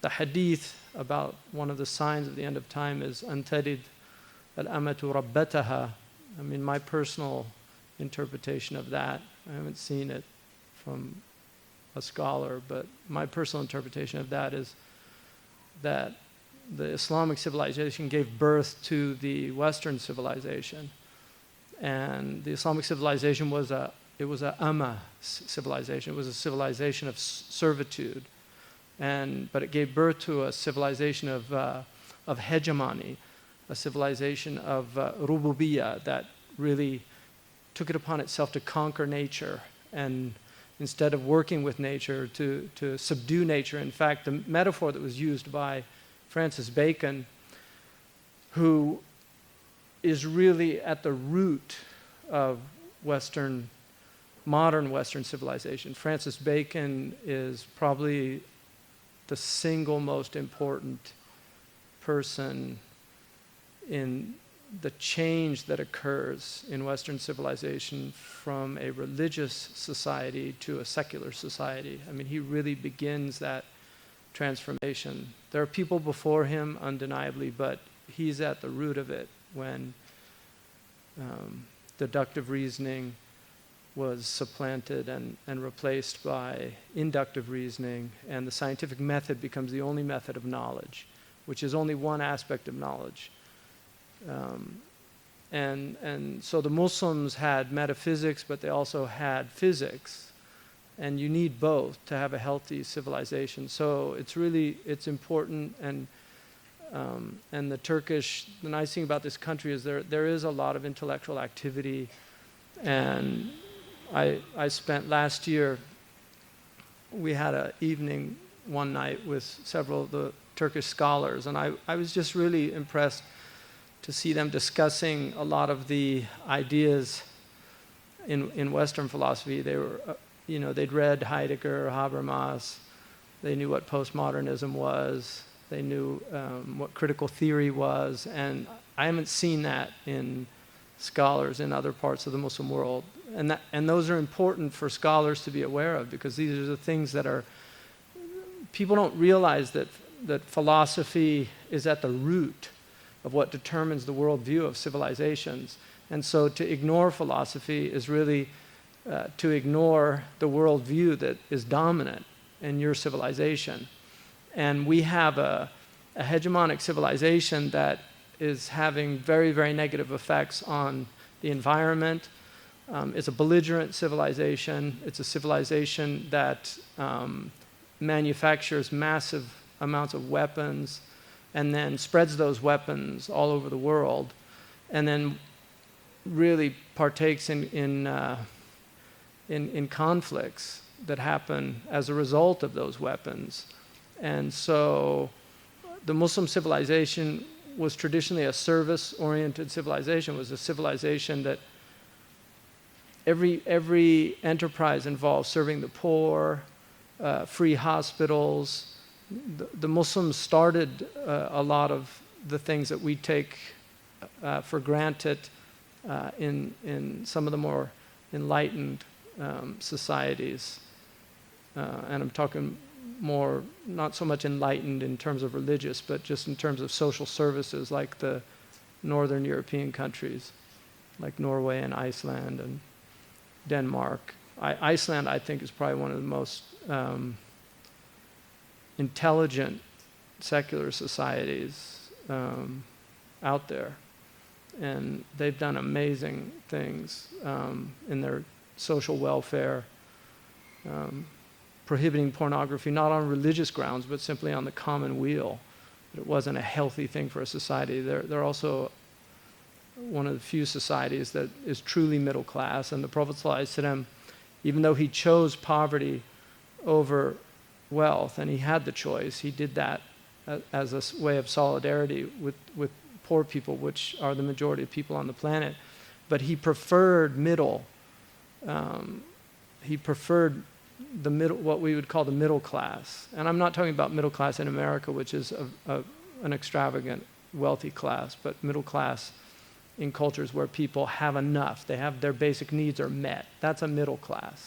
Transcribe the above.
The hadith about one of the signs of the end of time is أَنْتَلِدْ الْأَمَةُ رَبَّتَهَا. I mean, my personal interpretation of that, I haven't seen it from a scholar, but my personal interpretation of that is that the Islamic civilization gave birth to the Western civilization. And the Islamic civilization was a Amma civilization. It was a civilization of servitude. But it gave birth to a civilization of hegemony, a civilization of rububiyyah that really took it upon itself to conquer nature, and instead of working with nature, to subdue nature. In fact, the metaphor that was used by Francis Bacon, who is really at the root of modern Western civilization. Francis Bacon is probably the single most important person in the change that occurs in Western civilization from a religious society to a secular society. I mean, he really begins that transformation. There are people before him, undeniably, but he's at the root of it when deductive reasoning was supplanted and replaced by inductive reasoning, and the scientific method becomes the only method of knowledge, which is only one aspect of knowledge. And so the Muslims had metaphysics, but they also had physics, and you need both to have a healthy civilization. So it's important, and the nice thing about this country is there is a lot of intellectual activity. And I spent last year, we had an evening one night with several of the Turkish scholars, and I was just really impressed to see them discussing a lot of the ideas in Western philosophy. They were, they'd read Heidegger, Habermas, they knew what postmodernism was, they knew what critical theory was, and I haven't seen that in scholars in other parts of the Muslim world. And those are important for scholars to be aware of, because these are the things that people don't realize that philosophy is at the root of what determines the worldview of civilizations. And so to ignore philosophy is really to ignore the worldview that is dominant in your civilization. And we have a hegemonic civilization that is having very, very negative effects on the environment. It's a belligerent civilization. It's a civilization that manufactures massive amounts of weapons and then spreads those weapons all over the world, and then really partakes in conflicts that happen as a result of those weapons. And so the Muslim civilization was traditionally a service-oriented civilization. It was a civilization that every enterprise involved serving the poor, free hospitals. The Muslims started a lot of the things that we take for granted in some of the more enlightened societies. And I'm talking more, not so much enlightened in terms of religious, but just in terms of social services, like the northern European countries, like Norway and Iceland and Denmark. Iceland, I think, is probably one of the most intelligent secular societies out there. And they've done amazing things in their social welfare, prohibiting pornography, not on religious grounds, but simply on the common weal. But it wasn't a healthy thing for a society. They're also one of the few societies that is truly middle class. And the Prophet ﷺ, even though he chose poverty over wealth, and he had the choice, he did that as a way of solidarity with poor people, which are the majority of people on the planet. But he preferred middle. He preferred the middle, what we would call the middle class. And I'm not talking about middle class in America, which is an extravagant, wealthy class, but middle class in cultures where people have enough. They have their basic needs are met. That's a middle class.